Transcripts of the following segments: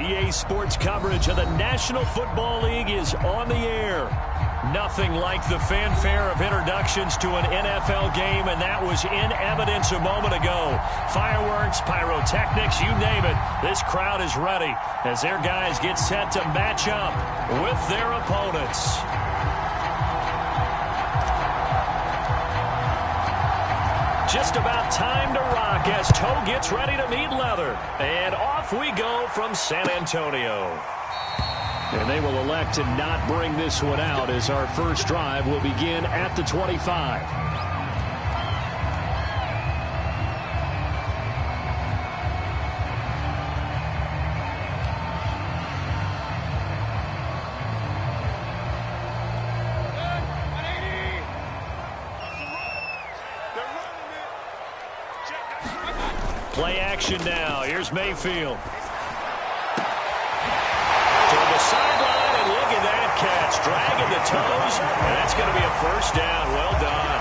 EA Sports coverage of the National Football League is on the air. Nothing like the fanfare of introductions to an NFL game, and that was in evidence a moment ago. Fireworks, pyrotechnics, you name it. This crowd is ready as their guys get set to match up with their opponents. Just about time to rock as toe gets ready to meet leather. And off we go from San Antonio. And they will elect to not bring this one out as our first drive will begin at the 25. Play action now. Here's Mayfield. To the sideline, and look at that catch. Dragging the toes, and that's going to be a first down. Well done.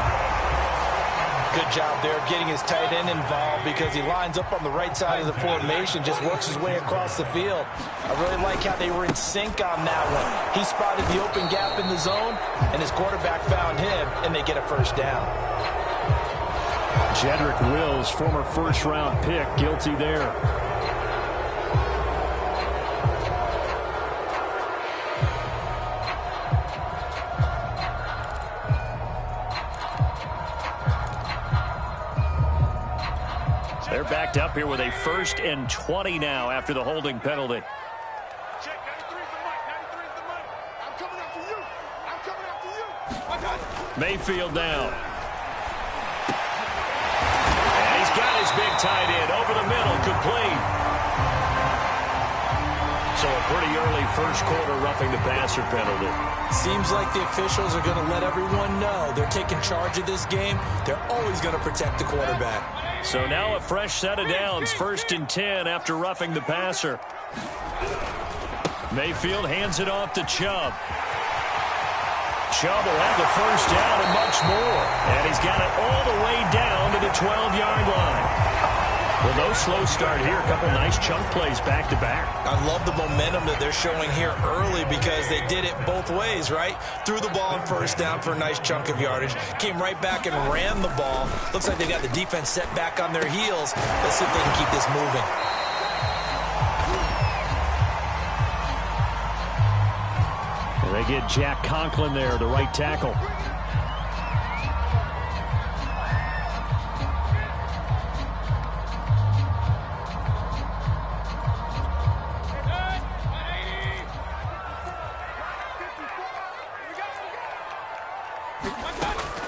Good job there of getting his tight end involved because he lines up on the right side of the formation, just works his way across the field. I really like how they were in sync on that one. He spotted the open gap in the zone, and his quarterback found him, and they get a first down. Jedrick Wills, former first-round pick, guilty there. They're backed up here with a 1st and 20 now after the holding penalty. Check, 93 is the mic. 93 is the mic. I'm coming after you. I'm coming after you. I got it. Mayfield down. And he's got his big tight end over the middle, complete. So a pretty early first quarter roughing the passer penalty. Seems like the officials are going to let everyone know they're taking charge of this game. They're always going to protect the quarterback. So now a fresh set of downs, 1st and 10 after roughing the passer. Mayfield hands it off to Chubb. Chubb will have the first down and much more. And he's got it all the way down to the 12-yard line. Well, no slow start here. A couple nice chunk plays back-to-back. I love the momentum that they're showing here early because they did it both ways, right? Threw the ball on first down for a nice chunk of yardage. Came right back and ran the ball. Looks like they got the defense set back on their heels. Let's see if they can keep this moving. And they get Jack Conklin there, the right tackle.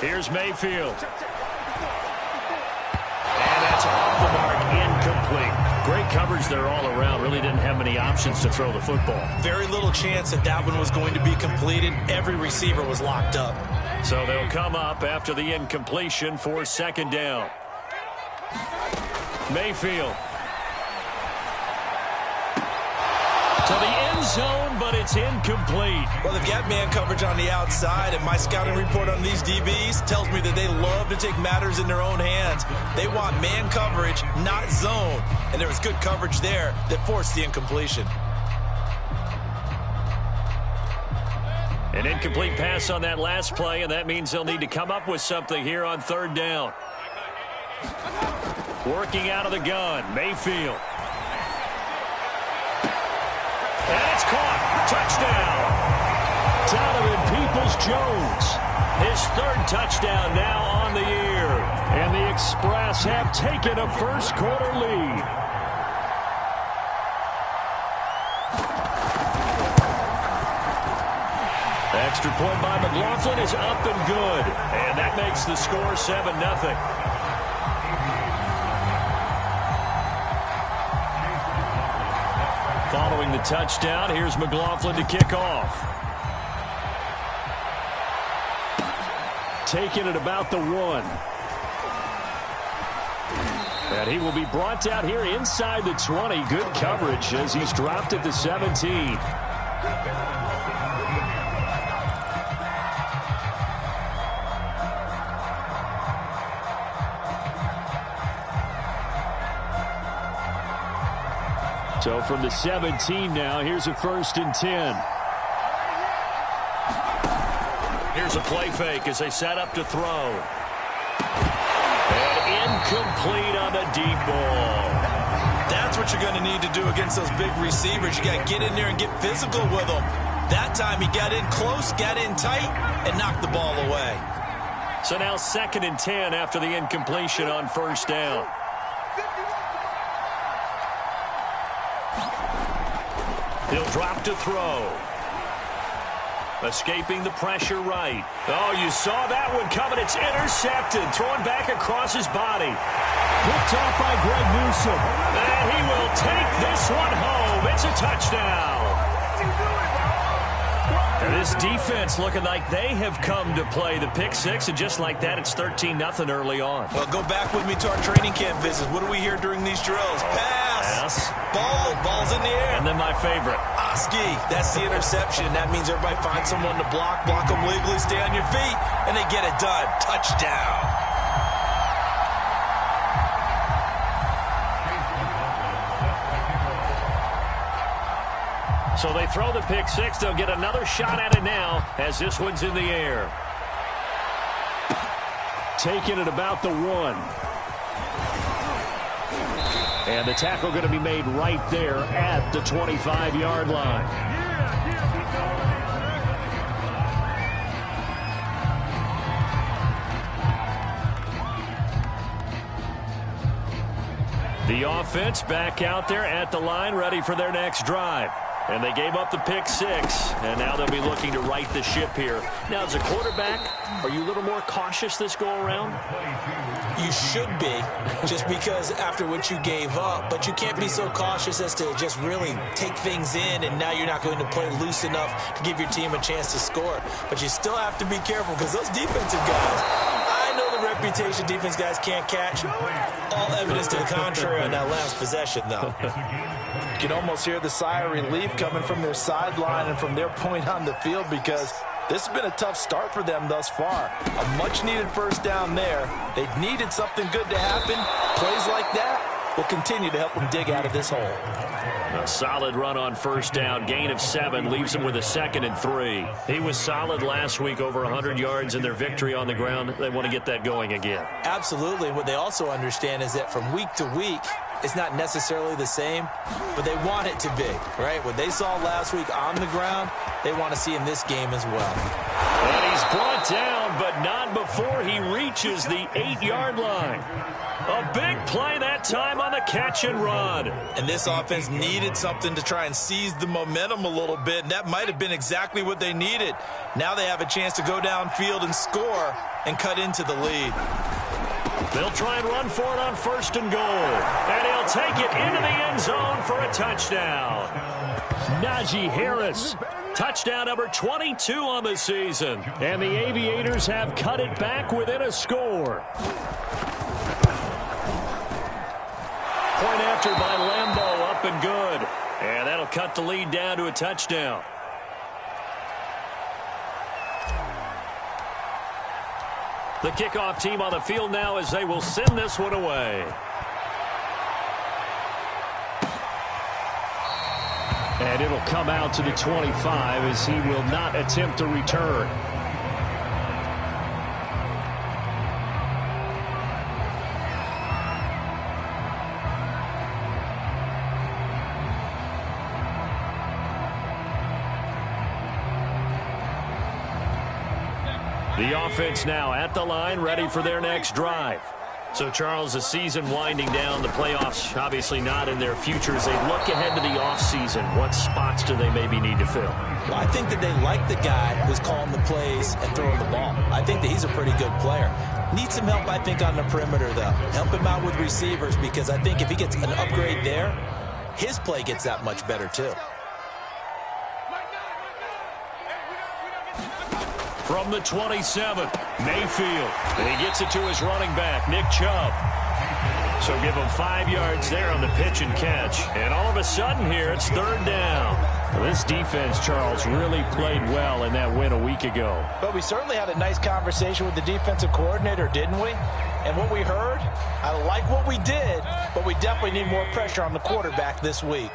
Here's Mayfield. And that's off the mark, incomplete. Great coverage there all around. Really didn't have many options to throw the football. Very little chance that that one was going to be completed. Every receiver was locked up. So they'll come up after the incompletion for 2nd down. Mayfield. To the end zone, but it's incomplete. Well, they've got man coverage on the outside, and my scouting report on these DBs tells me that they love to take matters in their own hands. They want man coverage, not zone. And there was good coverage there that forced the incompletion. An incomplete pass on that last play, and that means they'll need to come up with something here on 3rd down. Working out of the gun, Mayfield. And it's caught. Touchdown. Donovan Peoples-Jones. His 3rd touchdown now on the year. And the Express have taken a first quarter lead. Extra point by McLaughlin is up and good. And that makes the score 7-0. Following the touchdown, here's McLaughlin to kick off. Taking it about the 1. And he will be brought down here inside the 20. Good coverage as he's dropped at the 17. So from the 17 now, here's a 1st and 10. Here's a play fake as they set up to throw. And incomplete on the deep ball. That's what you're going to need to do against those big receivers. You got to get in there and get physical with them. That time he got in close, got in tight, and knocked the ball away. So now 2nd and 10 after the incompletion on 1st down. He'll drop to throw. Escaping the pressure right. Oh, you saw that one coming. It's intercepted. Throwing back across his body. Picked off by Greg Newsome. And he will take this one home. It's a touchdown. And this defense looking like they have come to play the pick six, and just like that, it's 13-0 early on. Well, go back with me to our training camp visits. What do we hear during these drills? Pass. Ball's in the air. And then my favorite. Oski, that's the interception. That means everybody finds someone to block them legally, stay on your feet, and they get it done. Touchdown. So they throw the pick six. They'll get another shot at it now as this one's in the air. Taking it about the 1. And the tackle going to be made right there at the 25-yard line. The offense back out there at the line, ready for their next drive. And they gave up the pick six, and now they'll be looking to right the ship here. Now, as a quarterback, are you a little more cautious this go-around? You should be, just because after what you gave up. But you can't be so cautious as to just really take things in, and now you're not going to play loose enough to give your team a chance to score. But you still have to be careful, because those defensive guys, I know the reputation defense guys can't catch. All evidence to the contrary on that last possession, though. You can almost hear the sigh of relief coming from their sideline and from their point on the field, because this has been a tough start for them thus far. A much-needed 1st down there. They needed something good to happen. Plays like that will continue to help them dig out of this hole. A solid run on 1st down. Gain of 7 leaves them with a 2nd and 3. He was solid last week, over 100 yards in their victory on the ground. They want to get that going again. Absolutely. What they also understand is that from week to week, it's not necessarily the same, but they want it to be, right? What they saw last week on the ground, they want to see in this game as well. And he's brought down, but not before he reaches the 8-yard line. A big play that time on the catch and run. And this offense needed something to try and seize the momentum a little bit, and that might have been exactly what they needed. Now they have a chance to go downfield and score and cut into the lead. They'll try and run for it on 1st and goal. And he'll take it into the end zone for a touchdown. Najee Harris. Touchdown number 22 on the season. And the Aviators have cut it back within a score. Point after by Lambeau, up and good. And that'll cut the lead down to a touchdown. The kickoff team on the field now as they will send this one away. And it'll come out to the 25 as he will not attempt to return. The offense now at the line, ready for their next drive. So, Charles, the season winding down, the playoffs obviously not in their future. As they look ahead to the offseason, what spots do they maybe need to fill? Well, I think that they like the guy who's calling the plays and throwing the ball. I think that he's a pretty good player. Needs some help, I think, on the perimeter, though. Help him out with receivers, because I think if he gets an upgrade there, his play gets that much better, too. From the 27, Mayfield. And he gets it to his running back, Nick Chubb. So give him 5 yards there on the pitch and catch. And all of a sudden here, it's 3rd down. Well, this defense, Charles, really played well in that win a week ago. But we certainly had a nice conversation with the defensive coordinator, didn't we? And what we heard, I like what we did, but we definitely need more pressure on the quarterback this week.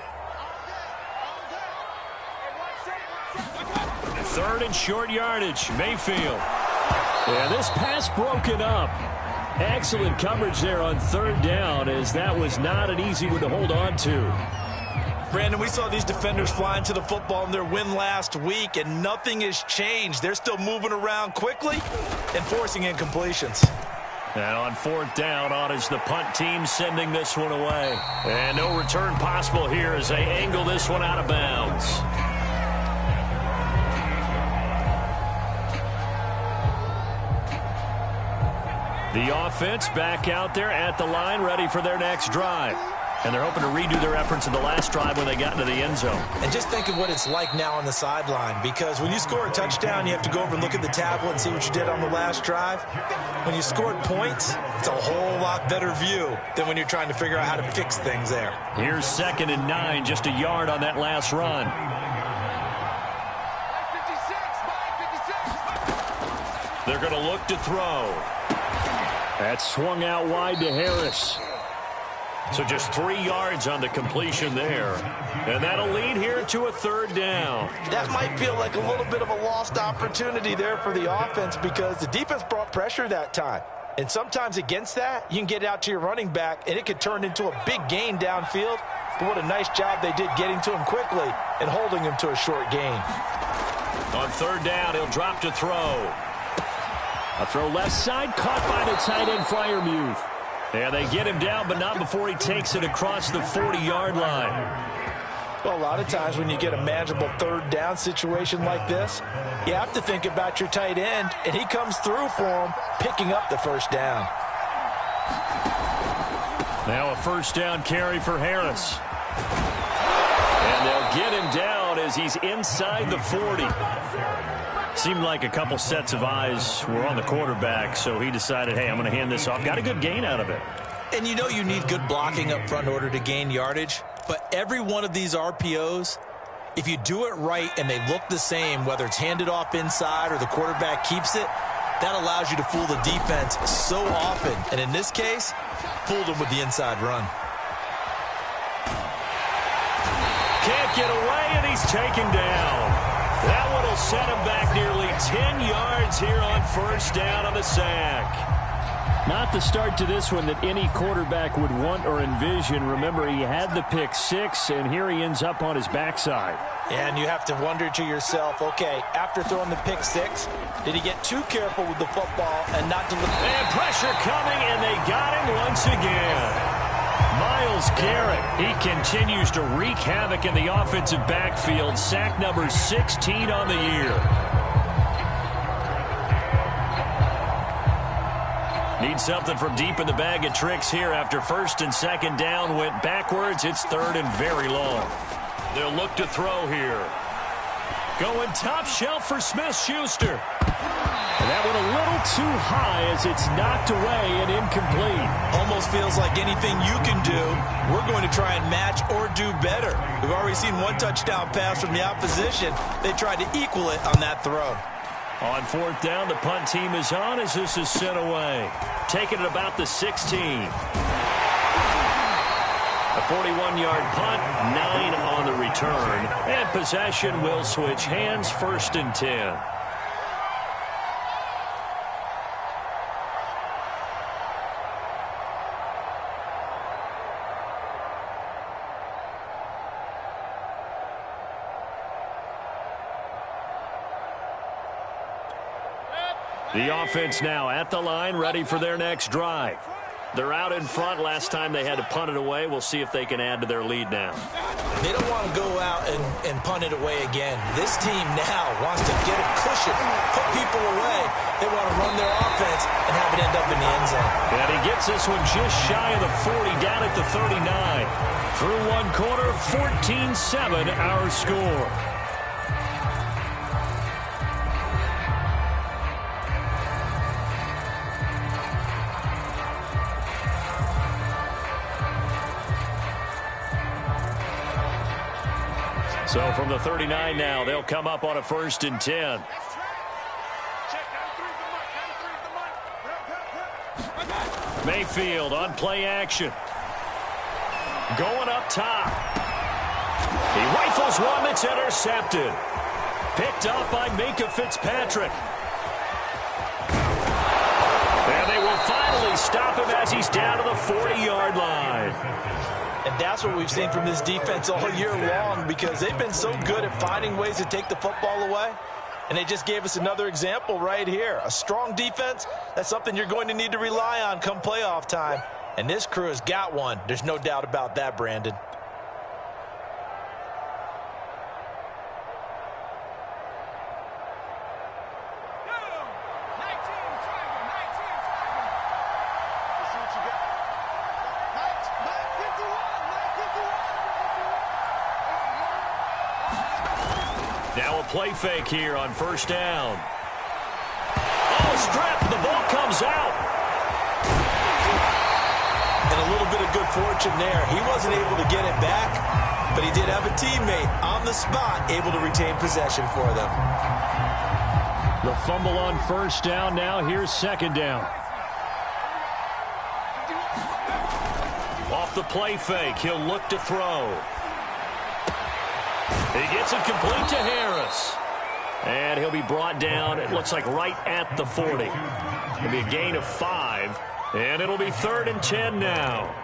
Third and short yardage. Mayfield. Yeah, this pass broken up. Excellent coverage there on third down, as that was not an easy one to hold on to. Brandon, we saw these defenders flying to the football in their win last week, and nothing has changed. They're still moving around quickly and forcing incompletions. And on fourth down, on is the punt team sending this one away. And no return possible here as they angle this one out of bounds. The offense back out there at the line, ready for their next drive. And they're hoping to redo their efforts in the last drive when they got into the end zone. And just think of what it's like now on the sideline, because when you score a touchdown, you have to go over and look at the tablet and see what you did on the last drive. When you scored points, it's a whole lot better view than when you're trying to figure out how to fix things there. Here's 2nd and 9, just a yard on that last run. They're going to look to throw. That swung out wide to Harris. So just 3 yards on the completion there. And that'll lead here to a third down. That might feel like a little bit of a lost opportunity there for the offense, because the defense brought pressure that time. And sometimes against that, you can get out to your running back, and it could turn into a big gain downfield. But what a nice job they did getting to him quickly and holding him to a short gain. On third down, he'll drop to throw. A throw left side, caught by the tight end, Freiermuth. Yeah, they get him down, but not before he takes it across the 40-yard line. Well, a lot of times when you get a manageable third down situation like this, you have to think about your tight end, and he comes through for him, picking up the first down. Now a first down carry for Harris. And they'll get him down as he's inside the 40. Seemed like a couple sets of eyes were on the quarterback, so he decided, hey, I'm going to hand this off. Got a good gain out of it. And you know you need good blocking up front in order to gain yardage, but every one of these RPOs, if you do it right and they look the same, whether it's handed off inside or the quarterback keeps it, that allows you to fool the defense so often. And in this case, fooled him with the inside run. Can't get away, and he's taken down. That one will set him back nearly 10 yards here on first down on the sack. Not the start to this one that any quarterback would want or envision. Remember, he had the pick six, and here he ends up on his backside. And you have to wonder to yourself, okay, after throwing the pick six, did he get too careful with the football and not deliver? And pressure coming, and they got him once again. Myles Garrett, he continues to wreak havoc in the offensive backfield. Sack number 16 on the year. Need something from deep in the bag of tricks here after first and second down went backwards. It's third and very long. They'll look to throw here. Going top shelf for Smith-Schuster. And that went a little too high as it's knocked away and incomplete. Almost feels like anything you can do, we're going to try and match or do better. We've already seen one touchdown pass from the opposition. They tried to equal it on that throw. On fourth down, the punt team is on as this is sent away. Taking it about the 16. A 41-yard punt, 9 on the return. And possession will switch hands, first and 10. The offense now at the line, ready for their next drive. They're out in front. Last time they had to punt it away. We'll see if they can add to their lead now. They don't want to go out and punt it away again. This team now wants to get a cushion, put people away. They want to run their offense and have it end up in the end zone. And he gets this one just shy of the 40, down at the 39. Through one quarter, 14-7 our score. So from the 39 now, they'll come up on a first and 10. Mayfield on play action. Going up top. He rifles one that's intercepted. Picked up by Minkah Fitzpatrick. And they will finally stop him as he's down to the 40-yard line. And that's what we've seen from this defense all year long, because they've been so good at finding ways to take the football away. And they just gave us another example right here. A strong defense, that's something you're going to need to rely on come playoff time. And this crew has got one. There's no doubt about that, Brandon. Now a play fake here on first down. Oh, strip. The ball comes out. And a little bit of good fortune there. He wasn't able to get it back, but he did have a teammate on the spot able to retain possession for them. The fumble on first down. Now here's second down. Off the play fake, he'll look to throw. He gets it complete to Harris. And he'll be brought down, it looks like right at the 40. It'll be a gain of 5, and it'll be 3rd and 10 now.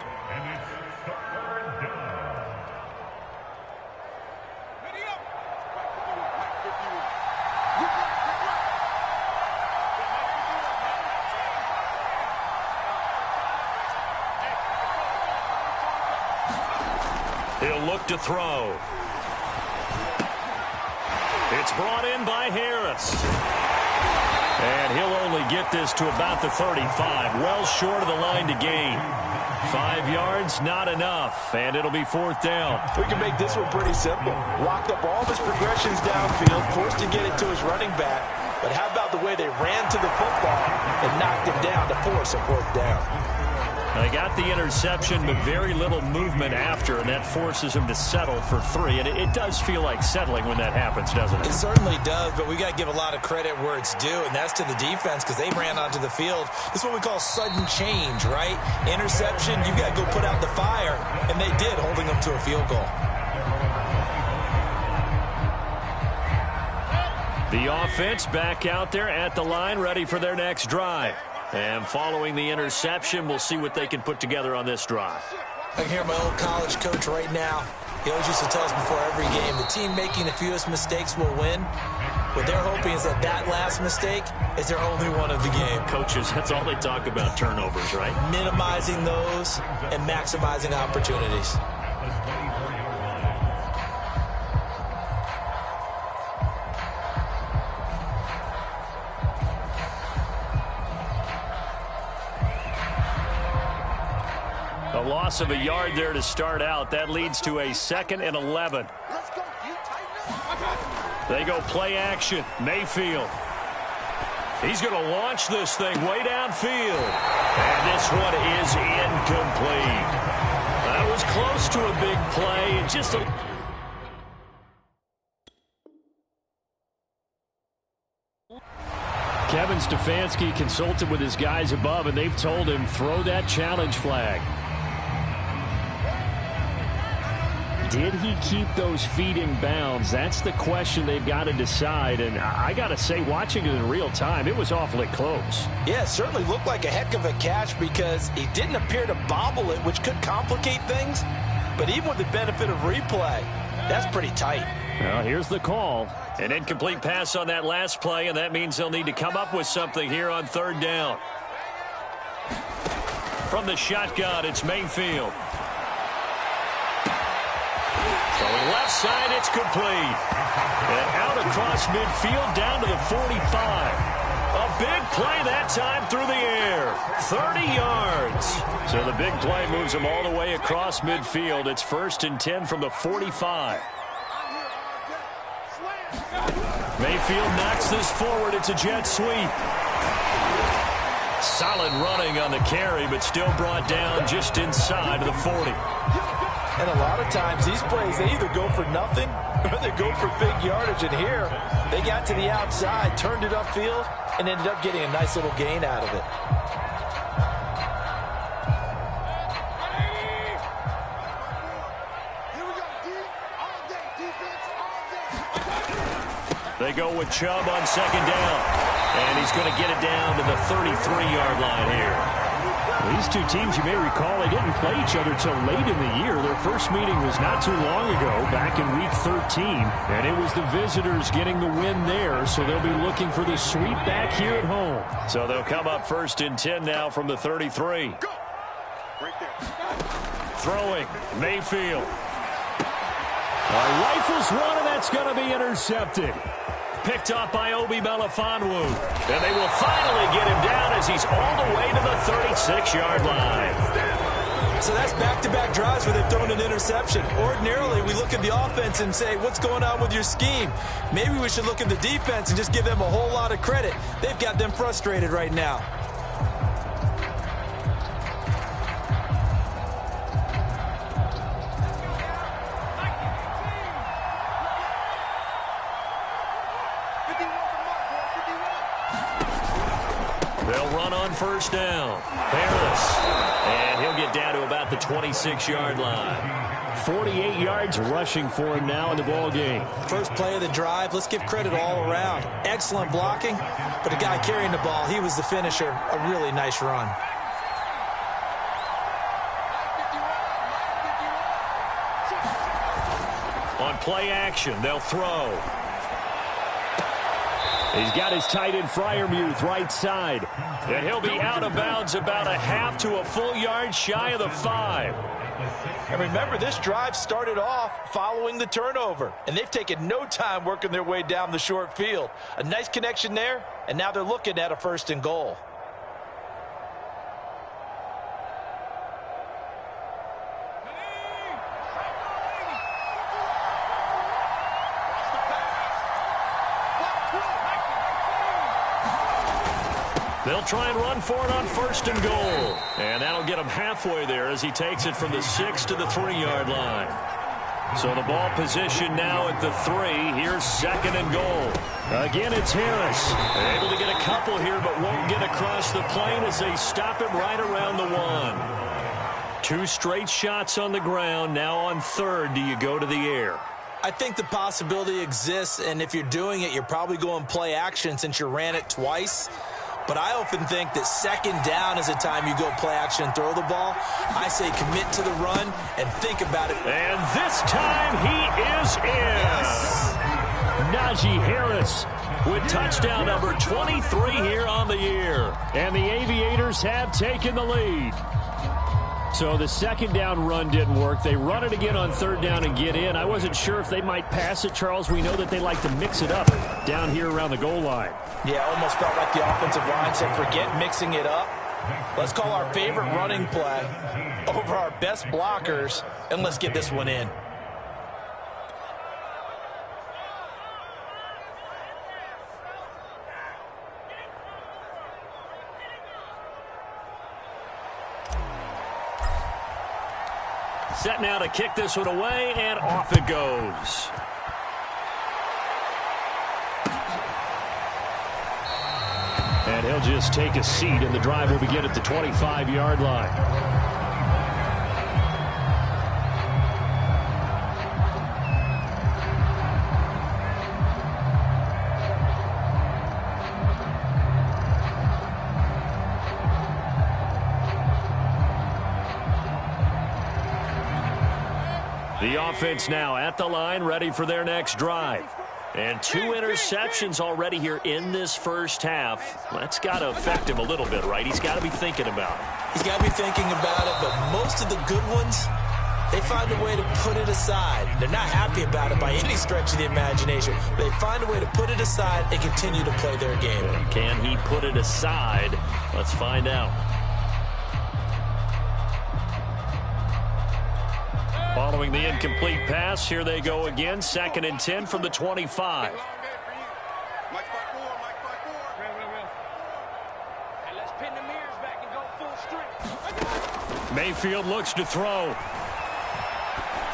He'll look to throw. It's brought in by Harris. And he'll only get this to about the 35. Well short of the line to gain. 5 yards, not enough. And it'll be 4th down. We can make this one pretty simple. Locked up all of his progressions downfield, forced to get it to his running back. But how about the way they ran to the football and knocked him down to force a 4th down? They got the interception, but very little movement after, and that forces him to settle for 3. And it does feel like settling when that happens, doesn't it? It certainly does, but we got to give a lot of credit where it's due, and that's to the defense, because they ran onto the field. This is what we call sudden change, right? Interception, you got to go put out the fire, and they did, holding them to a field goal. The offense back out there at the line, ready for their next drive. And following the interception, we'll see what they can put together on this drive. I can hear my old college coach right now. He always used to tell us before every game, the team making the fewest mistakes will win. What they're hoping is that that last mistake is their only one of the game. Coaches, that's all they talk about, turnovers, right? Minimizing those and maximizing opportunities. A loss of a yard there to start out. That leads to a 2nd and 11. They go play action. Mayfield. He's going to launch this thing way downfield. And this one is incomplete. That was close to a big play. Just a... Kevin Stefanski consulted with his guys above, and they've told him, throw that challenge flag. Did he keep those feet in bounds? That's the question they've got to decide. And I got to say, watching it in real time, it was awfully close. Yeah, it certainly looked like a heck of a catch because he didn't appear to bobble it, which could complicate things. But even with the benefit of replay, that's pretty tight. Well, here's the call. An incomplete pass on that last play, and that means they'll need to come up with something here on 3rd down. From the shotgun, it's Mayfield. Throwing left side, it's complete. And out across midfield, down to the 45. A big play that time through the air. 30 yards. So the big play moves him all the way across midfield. It's 1st and 10 from the 45. Mayfield knocks this forward. It's a jet sweep. Solid running on the carry, but still brought down just inside of the 40. And a lot of times these plays, they either go for nothing or they go for big yardage. And here, they got to the outside, turned it upfield, and ended up getting a nice little gain out of it. They go with Chubb on second down. And he's going to get it down to the 33-yard line here. These two teams, you may recall, they didn't play each other till late in the year. Their first meeting was not too long ago, back in Week 13. And it was the visitors getting the win there, so they'll be looking for the sweep back here at home. So they'll come up 1st and 10 now from the 33. Go. Right there. Throwing, Mayfield. Rifles one, and that's going to be intercepted. Picked up by Obi Melifonwu. And they will finally get him down as he's all the way to the 36-yard line. So that's back-to-back drives where they've thrown an interception. Ordinarily, we look at the offense and say, what's going on with your scheme? Maybe we should look at the defense and just give them a whole lot of credit. They've got them frustrated right now. They'll run on 1st down. Harris. And he'll get down to about the 26-yard line. 48 yards rushing for him now in the ball game. First play of the drive, let's give credit all around. Excellent blocking, but the guy carrying the ball, he was the finisher. A really nice run. On play action, they'll throw. He's got his tight end Freiermuth right side. And he'll be out of bounds about a half to a full yard shy of the 5. And remember, this drive started off following the turnover. And they've taken no time working their way down the short field. A nice connection there, and now they're looking at a 1st and goal. They'll try and run for it on 1st and goal. And that'll get him halfway there as he takes it from the 6 to the 3-yard line. So the ball position now at the 3. Here's 2nd and goal. Again, it's Harris. Able to get a couple here, but won't get across the plane as they stop him right around the 1. 2 straight shots on the ground. Now on 3rd, do you go to the air? I think the possibility exists, and if you're doing it, you're probably going play action since you ran it twice. But I often think that 2nd down is the time you go play action and throw the ball. I say commit to the run and think about it. And this time he is in. Yes. Najee Harris with touchdown number 23 here on the year. And the Aviators have taken the lead. So the 2nd down run didn't work. They run it again on 3rd down and get in. I wasn't sure if they might pass it, Charles. We know that they like to mix it up down here around the goal line. Yeah, almost felt like the offensive line said, forget mixing it up. Let's call our favorite running play over our best blockers, and let's get this one in. Set now to kick this one away, and off it goes. And he'll just take a seat, and the drive will begin at the 25-yard line. The offense now at the line, ready for their next drive. And 2 interceptions already here in this first half. That's got to affect him a little bit, right? He's got to be thinking about it. He's got to be thinking about it, but most of the good ones, they find a way to put it aside. They're not happy about it by any stretch of the imagination. They find a way to put it aside and continue to play their game. Can he put it aside? Let's find out. Following the incomplete pass, here they go again. 2nd and 10 from the 25. Mayfield looks to throw.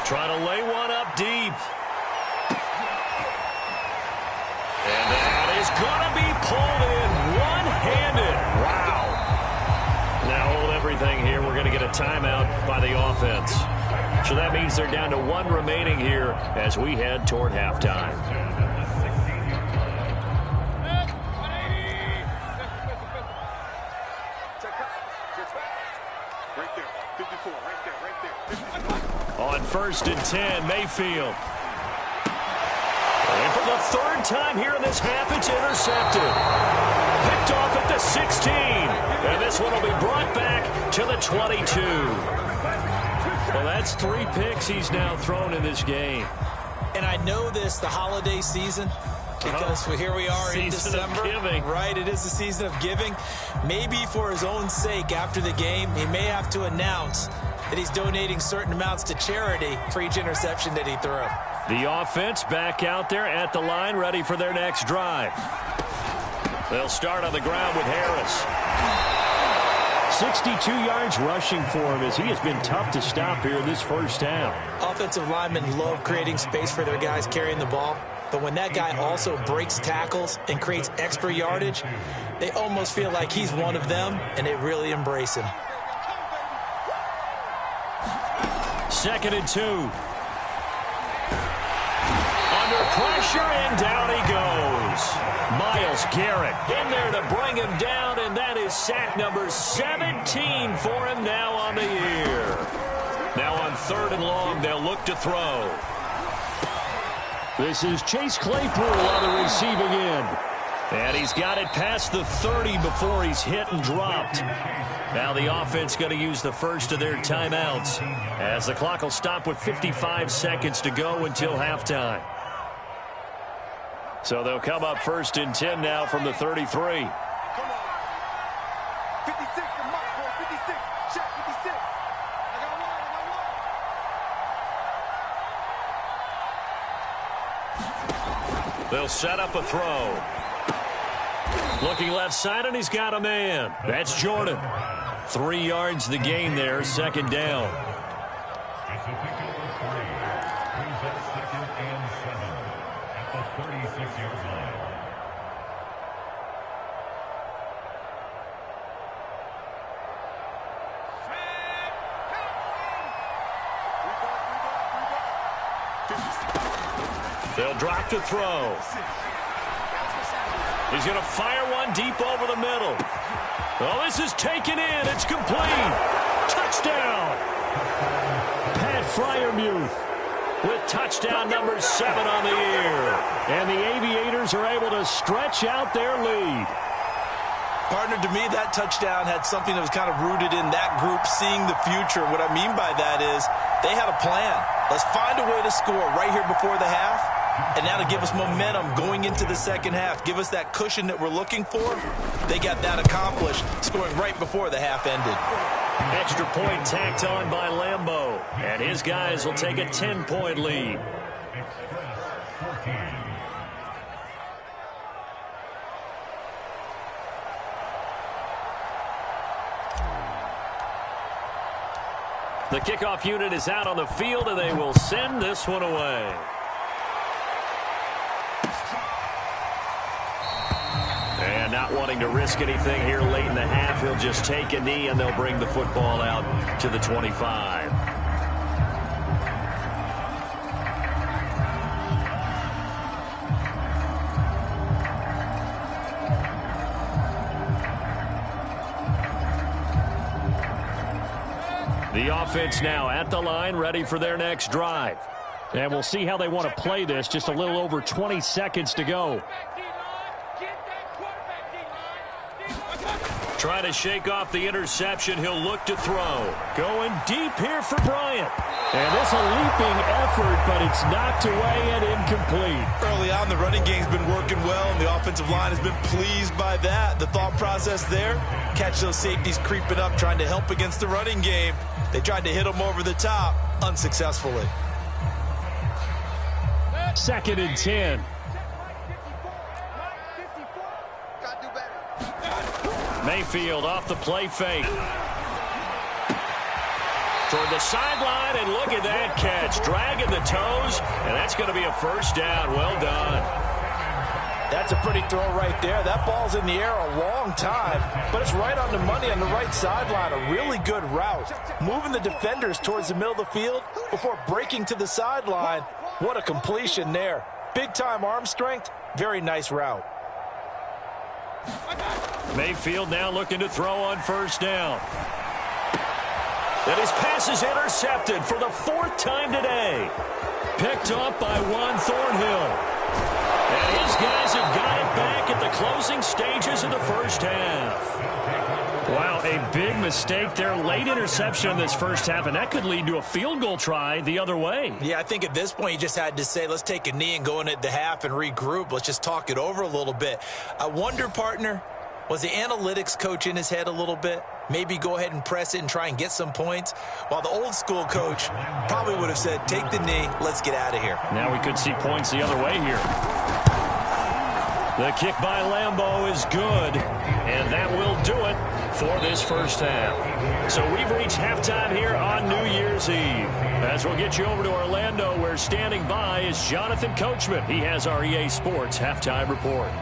Trying to lay one up deep. And that is going to be pulled in one-handed. Wow. Now hold everything here. We're going to get a timeout by the offense. So that means they're down to 1 remaining here as we head toward halftime. 1st and 10. Mayfield. And for the 3rd time here in this half, it's intercepted. Picked off at the 16. And this one will be brought back to the 22. Well, that's 3 picks he's now thrown in this game. And I know this, the holiday season, because here we are in December. Right, it is the season of giving. Maybe for his own sake, after the game, he may have to announce that he's donating certain amounts to charity for each interception that he threw. The offense back out there at the line, ready for their next drive. They'll start on the ground with Harris. 62 yards rushing for him as he has been tough to stop here in this first half. Offensive linemen love creating space for their guys carrying the ball. But when that guy also breaks tackles and creates extra yardage, they almost feel like he's one of them, and they really embrace him. 2nd and 2. Under pressure, and down he goes. Myles Garrett in there to bring him down, and that is sack number 17 for him now on the year. Now on 3rd and long, they'll look to throw. This is Chase Claypool on the receiving end. And he's got it past the 30 before he's hit and dropped. Now the offense going to use the first of their timeouts, as the clock will stop with 55 seconds to go until halftime. So they'll come up 1st and 10 now from the 33. Come on. 56, the mark, boy. 56. Check 56. I got one. They'll set up a throw. Looking left side, and he's got a man. That's Jordan. 3 yards the gain there, 2nd down. They'll drop to throw. He's going to fire one deep over the middle. Oh, this is taken in. It's complete. Touchdown. Pat Freiermuth with touchdown number 7 on the year. And the Aviators are able to stretch out their lead. Partner, to me, that touchdown had something that was kind of rooted in that group seeing the future. What I mean by that is they had a plan. Let's find a way to score right here before the half. And now to give us momentum going into the second half, give us that cushion that we're looking for. They got that accomplished, scoring right before the half ended. Extra point tacked on by Lambeau. And his guys will take a 10-point lead. The kickoff unit is out on the field, and they will send this one away. And not wanting to risk anything here late in the half, he'll just take a knee, and they'll bring the football out to the 25. The offense now at the line, ready for their next drive. And we'll see how they want to play this. Just a little over 20 seconds to go. Trying to shake off the interception. He'll look to throw. Going deep here for Bryant. And this a leaping effort, but it's knocked away and incomplete. Early on, the running game's been working well, and the offensive line has been pleased by that. The thought process there, catch those safeties creeping up, trying to help against the running game. They tried to hit them over the top, unsuccessfully. 2nd and 10. Mayfield off the play fake. Toward the sideline, and look at that catch. Dragging the toes, and that's going to be a first down. Well done. That's a pretty throw right there. That ball's in the air a long time, but it's right on the money on the right sideline. A really good route. Moving the defenders towards the middle of the field before breaking to the sideline. What a completion there. Big-time arm strength. Very nice route. Mayfield now looking to throw on first down. And his pass is intercepted for the 4th time today. Picked off by Juan Thornhill. And his guys have got it back at the closing stages of the first half. Wow, a big mistake there. Late interception in this first half, and that could lead to a field goal try the other way. Yeah, I think at this point you just had to say, let's take a knee and go into the half and regroup. Let's just talk it over a little bit. I wonder, partner, was the analytics coach in his head a little bit? Maybe go ahead and press it and try and get some points. While the old school coach probably would have said, take the knee, let's get out of here. Now we could see points the other way here. The kick by Lambeau is good, and that will do it for this first half. So we've reached halftime here on New Year's Eve. As we'll get you over to Orlando, where standing by is Jonathan Coachman. He has our EA Sports halftime report.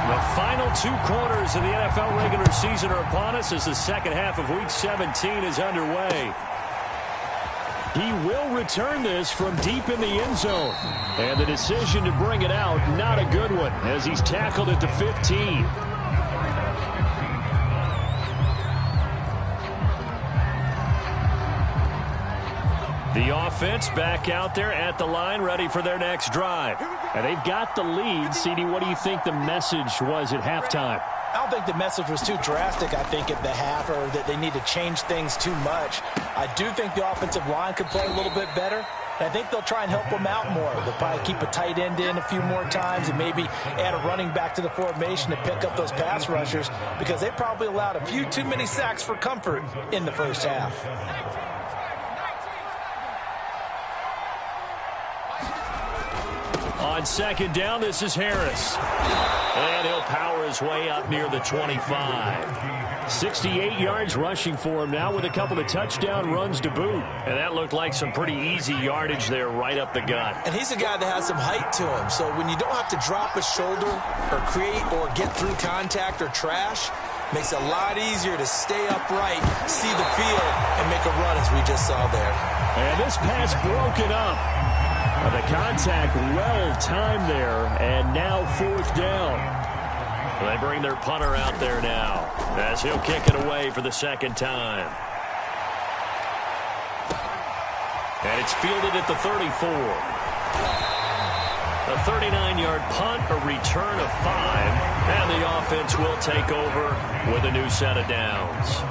The final 2 quarters of the NFL regular season are upon us as the second half of Week 17 is underway. He will return this from deep in the end zone. And the decision to bring it out, not a good one, as he's tackled at the 15. The offense back out there at the line, ready for their next drive. And they've got the lead. CD, what do you think the message was at halftime? I don't think the message was too drastic, I think, at the half, or that they need to change things too much. I do think the offensive line could play a little bit better. And I think they'll try and help them out more. They'll probably keep a tight end in a few more times and maybe add a running back to the formation to pick up those pass rushers, because they probably allowed a few too many sacks for comfort in the first half. On second down, this is Harris. And he'll power his way up near the 25. 68 yards rushing for him now with a couple of touchdown runs to boot. And that looked like some pretty easy yardage there right up the gut. And he's a guy that has some height to him. So when you don't have to drop a shoulder or create or get through contact or trash, makes it a lot easier to stay upright, see the field, and make a run as we just saw there. And this pass broken up. The contact well-timed there, and now 4th down. They bring their punter out there now as he'll kick it away for the second time. And it's fielded at the 34. A 39-yard punt, a return of 5, and the offense will take over with a new set of downs.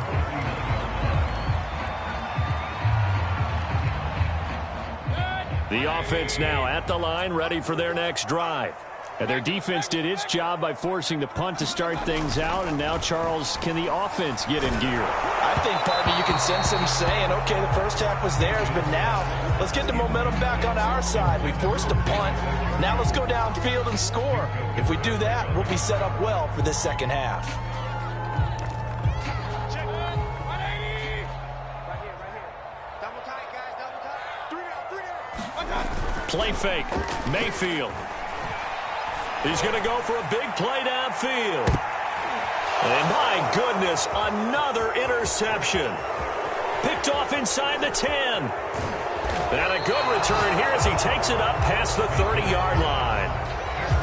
The offense now at the line, ready for their next drive. And their defense did its job by forcing the punt to start things out. And now, Charles, can the offense get in gear? I think, partner, you can sense them saying, okay, the first half was theirs, but now let's get the momentum back on our side. We forced a punt. Now let's go downfield and score. If we do that, we'll be set up well for this second half. Play fake. Mayfield. He's going to go for a big play downfield. And my goodness, another interception. Picked off inside the 10. And a good return here as he takes it up past the 30-yard line.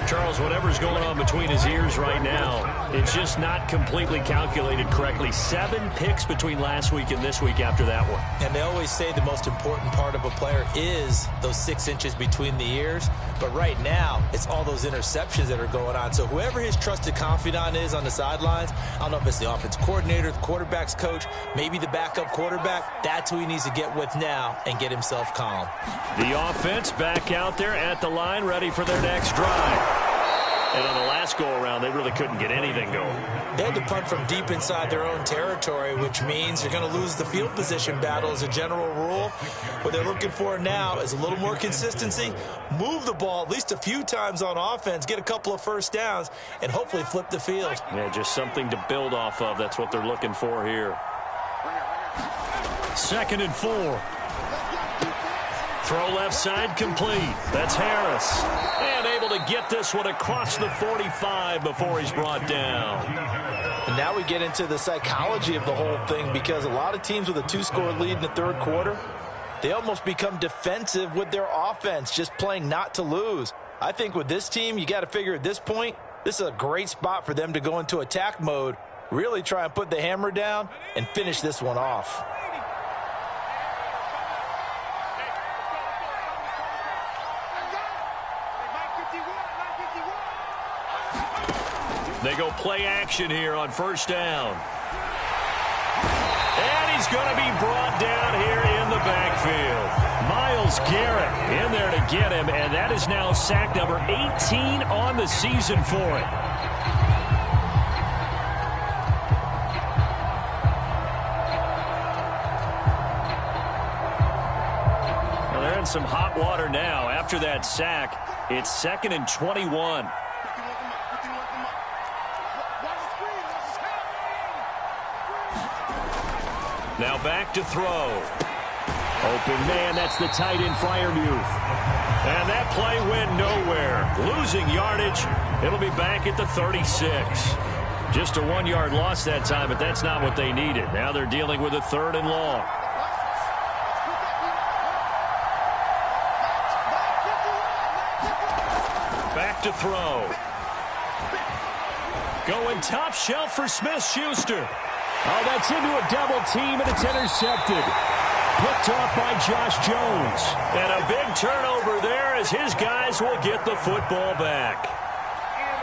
Charles, whatever's going on between his ears right now, it's just not completely calculated correctly. 7 picks between last week and this week after that one. And they always say the most important part of a player is those 6 inches between the ears. But right now, it's all those interceptions that are going on. So whoever his trusted confidant is on the sidelines, I don't know if it's the offense coordinator, the quarterback's coach, maybe the backup quarterback, that's who he needs to get with now and get himself calm. The offense back out there at the line, ready for their next drive. And on the last go-around, they really couldn't get anything going. They had to punt from deep inside their own territory, which means you're going to lose the field position battle as a general rule. What they're looking for now is a little more consistency, move the ball at least a few times on offense, get a couple of first downs, and hopefully flip the field. Yeah, just something to build off of. That's what they're looking for here. 2nd and 4. Throw left side complete. That's Harris. And able to get this one across the 45 before he's brought down. And now we get into the psychology of the whole thing, because a lot of teams with a 2-score lead in the 3rd quarter, they almost become defensive with their offense, just playing not to lose. I think with this team, you got to figure at this point, this is a great spot for them to go into attack mode, really try and put the hammer down and finish this one off. They go play action here on first down. And he's going to be brought down here in the backfield. Myles Garrett in there to get him, and that is now sack number 18 on the season for it. Well, they're in some hot water now. After that sack, it's 2nd and 21. Now back to throw. Open man, that's the tight end Freiermuth. And that play went nowhere. Losing yardage. It'll be back at the 36. Just a 1-yard loss that time, but that's not what they needed. Now they're dealing with a 3rd and long. Back to throw. Going top shelf for Smith-Schuster. Oh, that's into a double team, and it's intercepted. Picked off by Josh Jones. And a big turnover there as his guys will get the football back.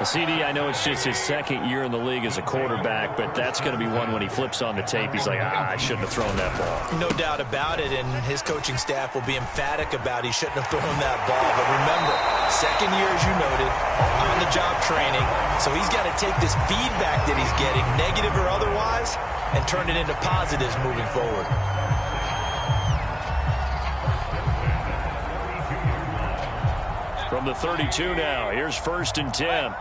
CD, I know it's just his 2nd year in the league as a quarterback, but that's going to be one when he flips on the tape. He's like, I shouldn't have thrown that ball. No doubt about it, and his coaching staff will be emphatic about he shouldn't have thrown that ball. But remember, 2nd year, as you noted, on-the-job training. So he's got to take this feedback that he's getting, negative or otherwise, and turn it into positives moving forward. From the 32 now, here's 1st and 10.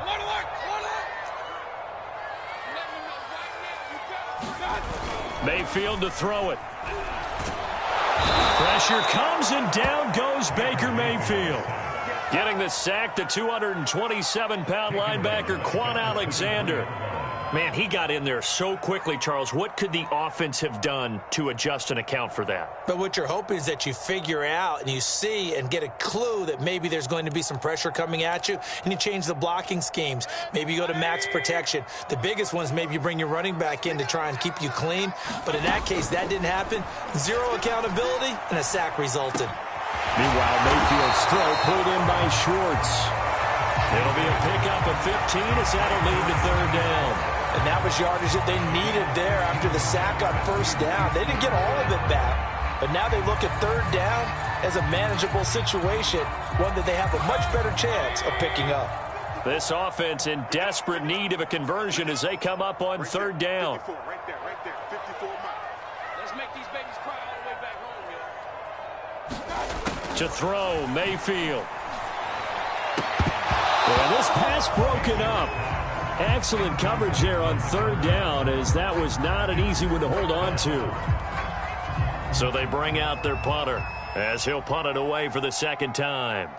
Mayfield to throw it. Pressure comes and down goes Baker Mayfield. Getting the sack, the 227-pound linebacker Quan Alexander. Man, he got in there so quickly, Charles. What could the offense have done to adjust and account for that? But what you're hoping is that you figure out and you see and get a clue that maybe there's going to be some pressure coming at you, and you change the blocking schemes. Maybe you go to max protection. The biggest one is maybe you bring your running back in to try and keep you clean. But in that case, that didn't happen. 0 accountability, and a sack resulted. Meanwhile, Mayfield's throw pulled in by Schwartz. It'll be a pickup of 15 as that'll lead to 3rd down. And that was yardage that they needed there after the sack on 1st down. They didn't get all of it back, but now they look at 3rd down as a manageable situation, one that they have a much better chance of picking up. This offense in desperate need of a conversion as they come up on 3rd down. 54, right there, 54 miles. Let's make these babies cry all the way back home, yo. To throw, Mayfield. Well, this pass broken up. Excellent coverage there on 3rd down, as that was not an easy one to hold on to. So they bring out their punter as he'll punt it away for the 2nd time.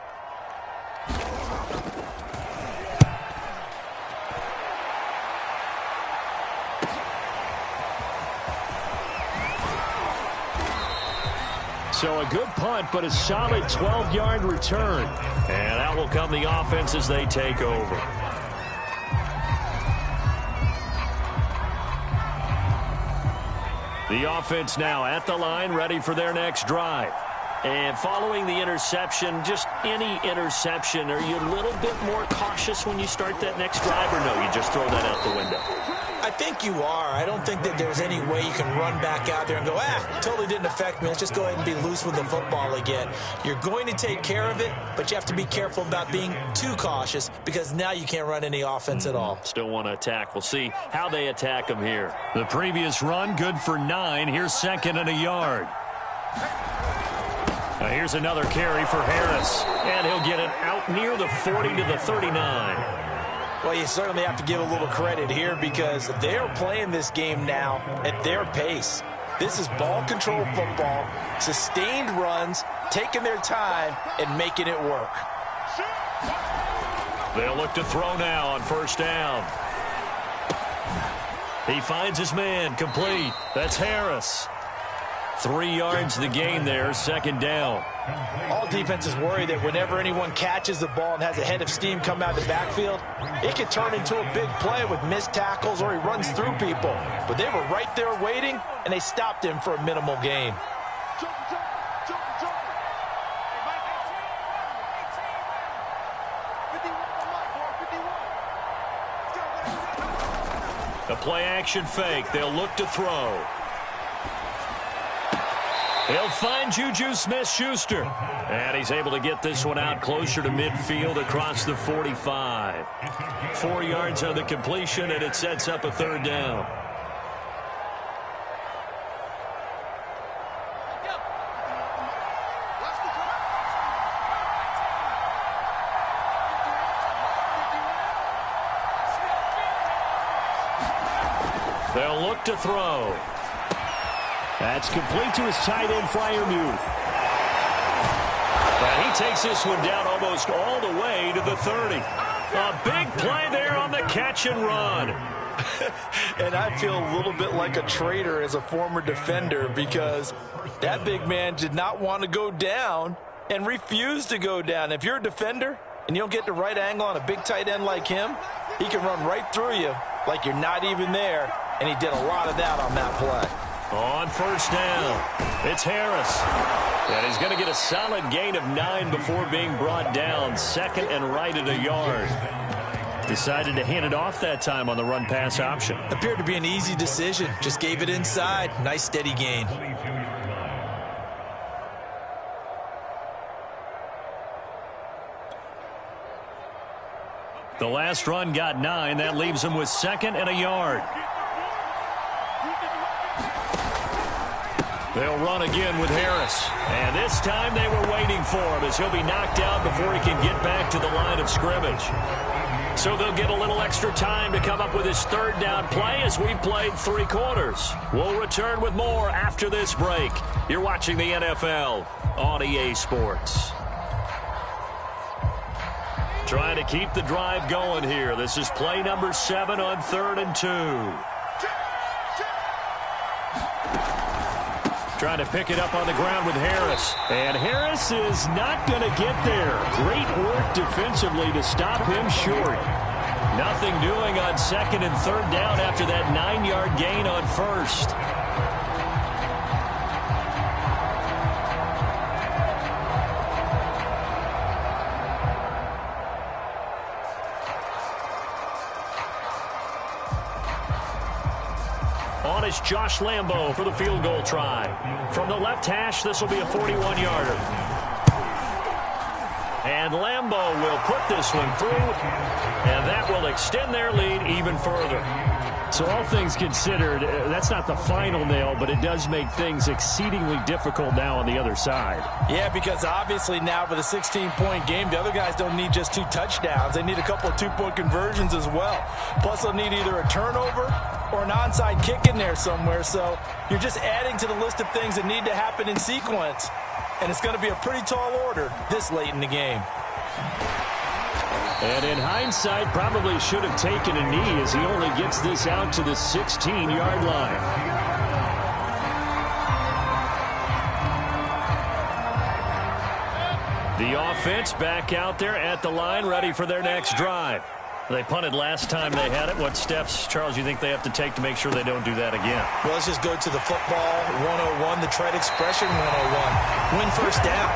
So a good punt, but a solid 12-yard return. And out will come the offense as they take over. The offense now at the line, ready for their next drive. And following the interception, just any interception, are you a little bit more cautious when you start that next drive, or no, you just throw that out the window? I think you are. I don't think that there's any way you can run back out there and go, totally didn't affect me. Let's just go ahead and be loose with the football again. You're going to take care of it, but you have to be careful about being too cautious because now you can't run any offense at all. Still want to attack. We'll see how they attack them here. The previous run, good for 9. Here's 2nd and a yard. Now here's another carry for Harris, and he'll get it out near the 40 to the 39. Well, you certainly have to give a little credit here because they're playing this game now at their pace. This is ball control football, sustained runs, taking their time, and making it work. They'll look to throw now on 1st down. He finds his man, complete. That's Harris. 3 yards the gain there, second down. All defenses worry that whenever anyone catches the ball and has a head of steam come out of the backfield, it can turn into a big play with missed tackles or he runs through people. But they were right there waiting, and they stopped him for a minimal gain. A play-action fake. They'll look to throw. He'll find Juju Smith-Schuster. And he's able to get this one out closer to midfield across the 45. 4 yards on the completion, and it sets up a third down. They'll look to throw. That's complete to his tight end, Freiermuth. And he takes this one down almost all the way to the 30. A big play there on the catch and run. And I feel a little bit like a traitor as a former defender because that big man did not want to go down and refused to go down. If you're a defender and you don't get the right angle on a big tight end like him, he can run right through you like you're not even there. And he did a lot of that on that play. On first down, it's Harris. And he's going to get a solid gain of 9 before being brought down. Second and right at a yard. Decided to hand it off that time on the run-pass option. Appeared to be an easy decision. Just gave it inside. Nice steady gain. The last run got 9. That leaves him with second and a yard. They'll run again with Harris. And this time they were waiting for him as he'll be knocked out before he can get back to the line of scrimmage. So they'll get a little extra time to come up with his third down play as we've played 3 quarters. We'll return with more after this break. You're watching the NFL on EA Sports. Trying to keep the drive going here. This is play number 7 on 3rd and 2. Trying to pick it up on the ground with Harris. And Harris is not going to get there. Great work defensively to stop him short. Nothing doing on 2nd and 3rd down after that 9-yard gain on 1st. On is Josh Lambo for the field goal try. From the left hash, this will be a 41-yarder. And Lambo will put this one through, and that will extend their lead even further. So all things considered, that's not the final nail, but it does make things exceedingly difficult now on the other side. Yeah, because obviously now with a 16-point game, the other guys don't need just 2 touchdowns. They need a couple of 2-point conversions as well. Plus, they'll need either a turnover or an onside kick in there somewhere. So you're just adding to the list of things that need to happen in sequence. And it's going to be a pretty tall order this late in the game. And in hindsight, probably should have taken a knee as he only gets this out to the 16-yard line. The offense back out there at the line, ready for their next drive. They punted last time they had it. What steps, Charles, you think they have to take to make sure they don't do that again? Well, let's just go to the football 101, the trade expression 101. Win first down.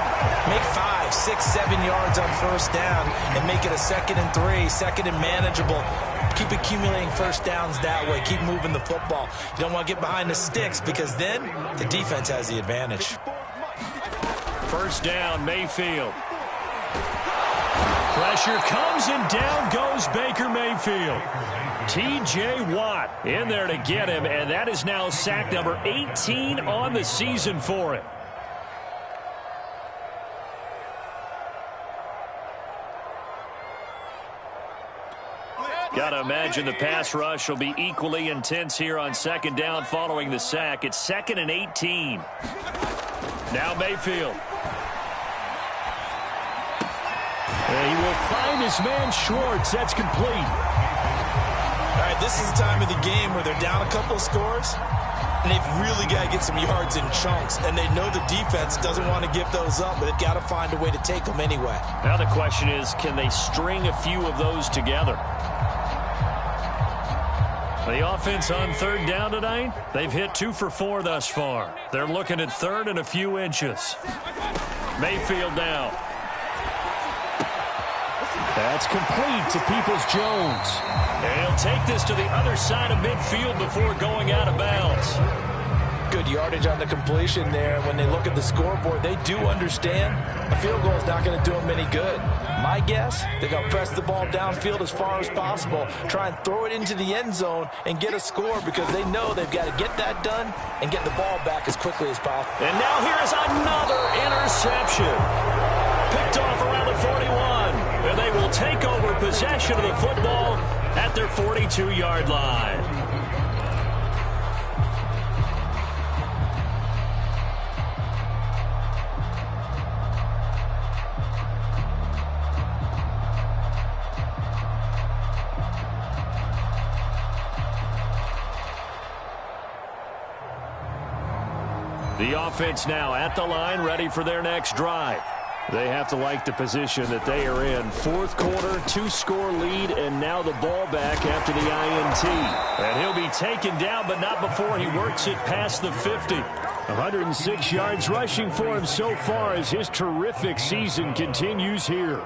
Make 5, 6, 7 yards on first down and make it a 2nd and 3, 2nd and manageable. Keep accumulating first downs that way. Keep moving the football. You don't want to get behind the sticks because then the defense has the advantage. First down, Mayfield. Pressure comes and down goes Baker Mayfield. T.J. Watt in there to get him, and that is now sack number 18 on the season for him. Got to imagine the pass rush will be equally intense here on 2nd down following the sack. It's 2nd and 18. Now Mayfield. And he will find his man Schwartz. That's complete. All right, this is the time of the game where they're down a couple of scores. and they've really got to get some yards in chunks, and they know the defense doesn't want to give those up, but they've got to find a way to take them anyway. Now the question is, can they string a few of those together? The offense on third down tonight, they've hit 2 for 4 thus far. They're looking at third and a few inches. Mayfield now. That's complete to Peoples-Jones. And he'll take this to the other side of midfield before going out of bounds. Good yardage on the completion there. When they look at the scoreboard, they do understand a field goal is not going to do them any good. My guess, they're going to press the ball downfield as far as possible, try and throw it into the end zone and get a score, because they know they've got to get that done and get the ball back as quickly as possible. And now here is another interception. Picked off around the 41. And they will take over possession of the football at their 42-yard line. The offense now at the line, ready for their next drive. They have to like the position that they are in. Fourth quarter, 2-score lead, and now the ball back after the INT. And he'll be taken down, but not before he works it past the 50. 106 yards rushing for him so far as his terrific season continues here.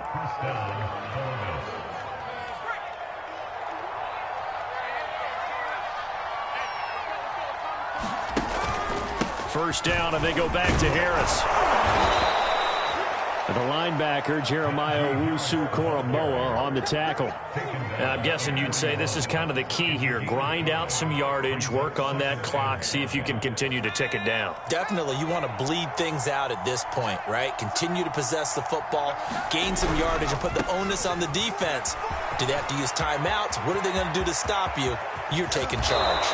First down, and they go back to Harris. The linebacker, Jeremiah Owusu-Koramoah, on the tackle. And I'm guessing you'd say this is kind of the key here. Grind out some yardage, work on that clock, see if you can continue to tick it down. Definitely, you want to bleed things out at this point, right? Continue to possess the football, gain some yardage, and put the onus on the defense. Do they have to use timeouts? What are they going to do to stop you? You're taking charge.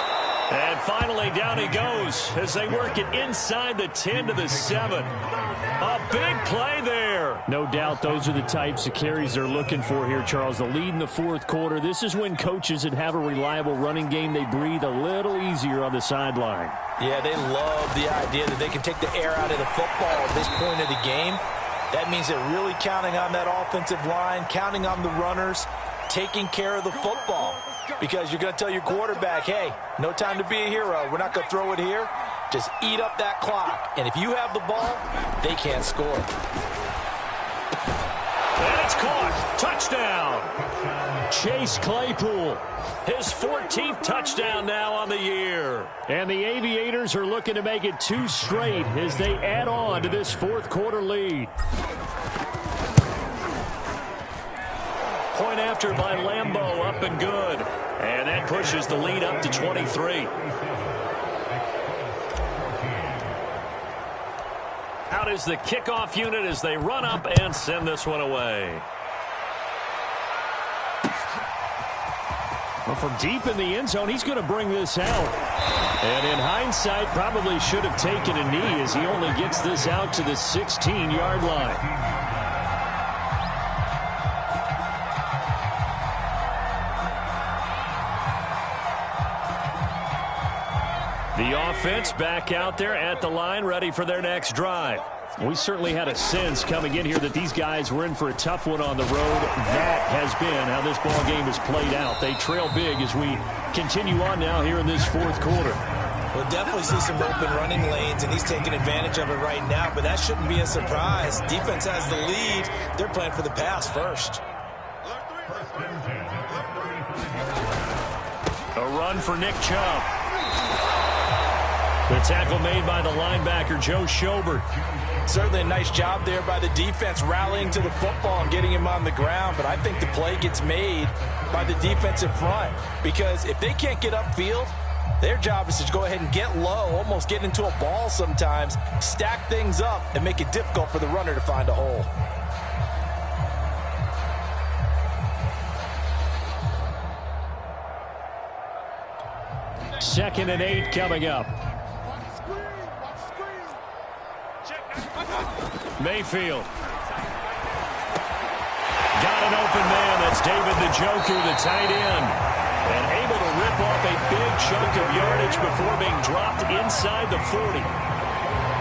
And finally, down he goes as they work it inside the 10 to the 7. A big play there. No doubt those are the types of carries they're looking for here, Charles. The lead in the fourth quarter. This is when coaches that have a reliable running game, they breathe a little easier on the sideline. Yeah, they love the idea that they can take the air out of the football at this point of the game. That means they're really counting on that offensive line, counting on the runners, taking care of the football. Because you're going to tell your quarterback, hey, no time to be a hero. We're not going to throw it here. Just eat up that clock. And if you have the ball, they can't score. And it's caught. Touchdown. Chase Claypool. His 14th touchdown now on the year. And the Aviators are looking to make it 2 straight as they add on to this fourth quarter lead. Point after by Lambeau, up and good. And that pushes the lead up to 23. Out is the kickoff unit as they run up and send this one away. Well, from deep in the end zone, he's going to bring this out. And in hindsight, probably should have taken a knee as he only gets this out to the 16-yard line. The offense back out there at the line, ready for their next drive. We certainly had a sense coming in here that these guys were in for a tough one on the road. That has been how this ball game has played out. They trail big as we continue on now here in this fourth quarter. We'll definitely see some open running lanes, and he's taking advantage of it right now, but that shouldn't be a surprise. Defense has the lead. They're playing for the pass first. A run for Nick Chubb. The tackle made by the linebacker, Joe Schobert. Certainly a nice job there by the defense, rallying to the football and getting him on the ground. But I think the play gets made by the defensive front, because if they can't get upfield, their job is to go ahead and get low, almost get into a ball sometimes, stack things up, and make it difficult for the runner to find a hole. Second and 8 coming up. Mayfield. Got an open man. That's David Njoku, the tight end. And able to rip off a big good chunk of yardage before being dropped inside the 40.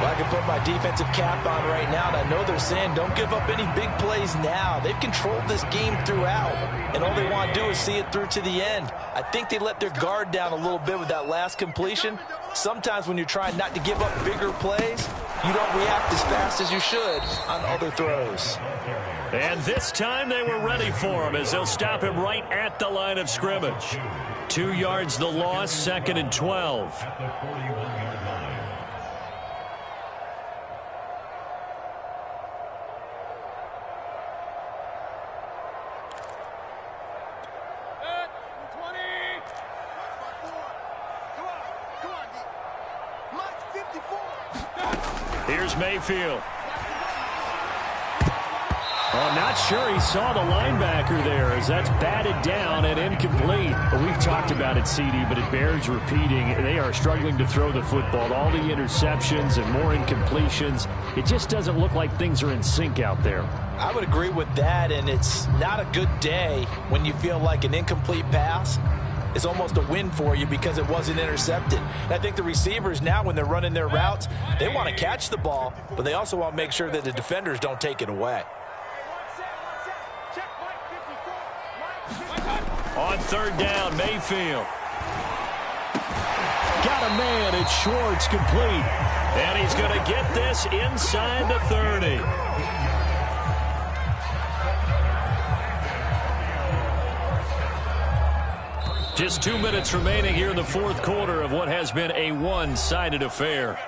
Well, I can put my defensive cap on right now, and I know they're saying don't give up any big plays now. They've controlled this game throughout, and all they want to do is see it through to the end. I think they let their guard down a little bit with that last completion. Sometimes when you're trying not to give up bigger plays, you don't react as fast as you should on other throws. And this time they were ready for him as they'll stop him right at the line of scrimmage. 2 yards the loss, 2nd and 12. Here's Mayfield. I'm not sure he saw the linebacker there as that's batted down and incomplete. We've talked about it, CD, but it bears repeating. They are struggling to throw the football. All the interceptions and more incompletions. It just doesn't look like things are in sync out there. I would agree with that, and it's not a good day when you feel like an incomplete pass is almost a win for you because it wasn't intercepted. And I think the receivers now, when they're running their routes, they want to catch the ball, but they also want to make sure that the defenders don't take it away. On 3rd down, Mayfield. Got a man, it's Schwartz, complete. And he's going to get this inside the 30. Just 2 minutes remaining here in the 4th quarter of what has been a one-sided affair.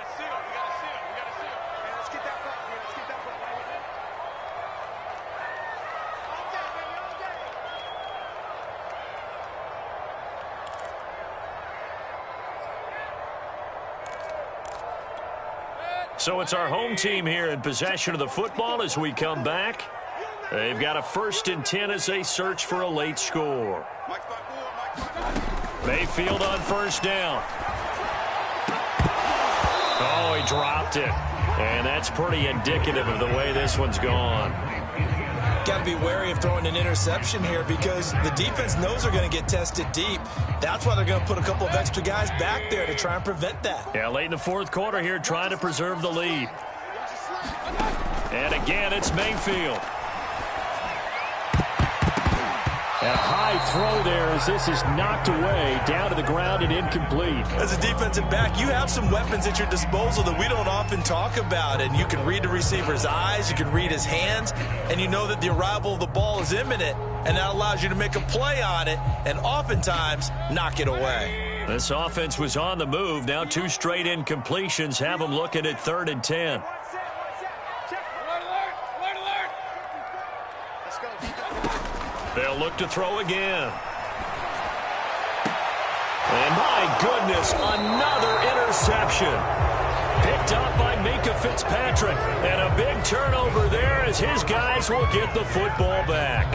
So it's our home team here in possession of the football as we come back. They've got a 1st and 10 as they search for a late score. Mayfield on 1st down. Oh, he dropped it. And that's pretty indicative of the way this one's gone. Got to be wary of throwing an interception here because the defense knows they're going to get tested deep. That's why they're going to put a couple of extra guys back there to try and prevent that. Yeah, late in the 4th quarter here, trying to preserve the lead. And again, it's Mayfield. And a high throw there as this is knocked away, down to the ground and incomplete. As a defensive back, you have some weapons at your disposal that we don't often talk about. And you can read the receiver's eyes, you can read his hands, and you know that the arrival of the ball is imminent. And that allows you to make a play on it and oftentimes knock it away. This offense was on the move. Now 2 straight incompletions have them looking at 3rd and 10. They'll look to throw again. And my goodness, another interception. Picked up by Minka Fitzpatrick. And a big turnover there as his guys will get the football back.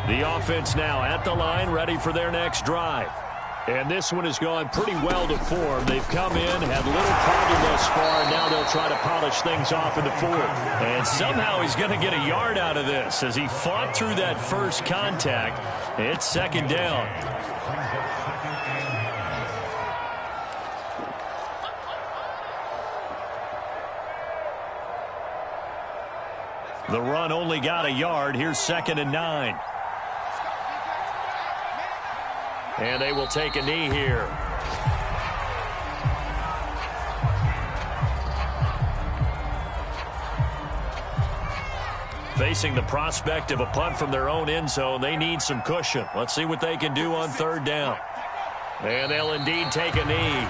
The offense now at the line, ready for their next drive. And this one has gone pretty well to form. They've come in, had little problem thus far, and now they'll try to polish things off in the 4th. And somehow he's going to get a yard out of this as he fought through that first contact. It's 2nd down. The run only got a yard. Here's 2nd and 9. And they will take a knee here. Facing the prospect of a punt from their own end zone, they need some cushion. Let's see what they can do on 3rd down. And they'll indeed take a knee.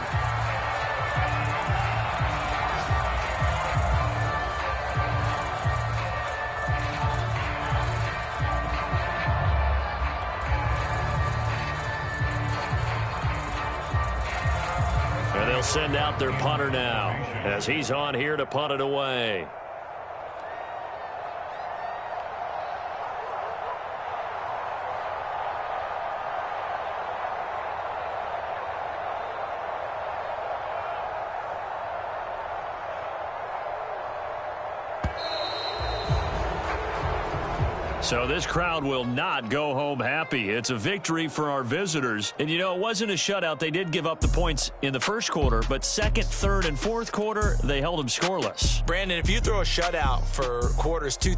And they'll send out their punter now as he's on here to punt it away. So this crowd will not go home happy. It's a victory for our visitors. And, you know, it wasn't a shutout. They did give up the points in the first quarter, but second, third, and fourth quarter, they held them scoreless. Brandon, if you throw a shutout for quarters 2, 3,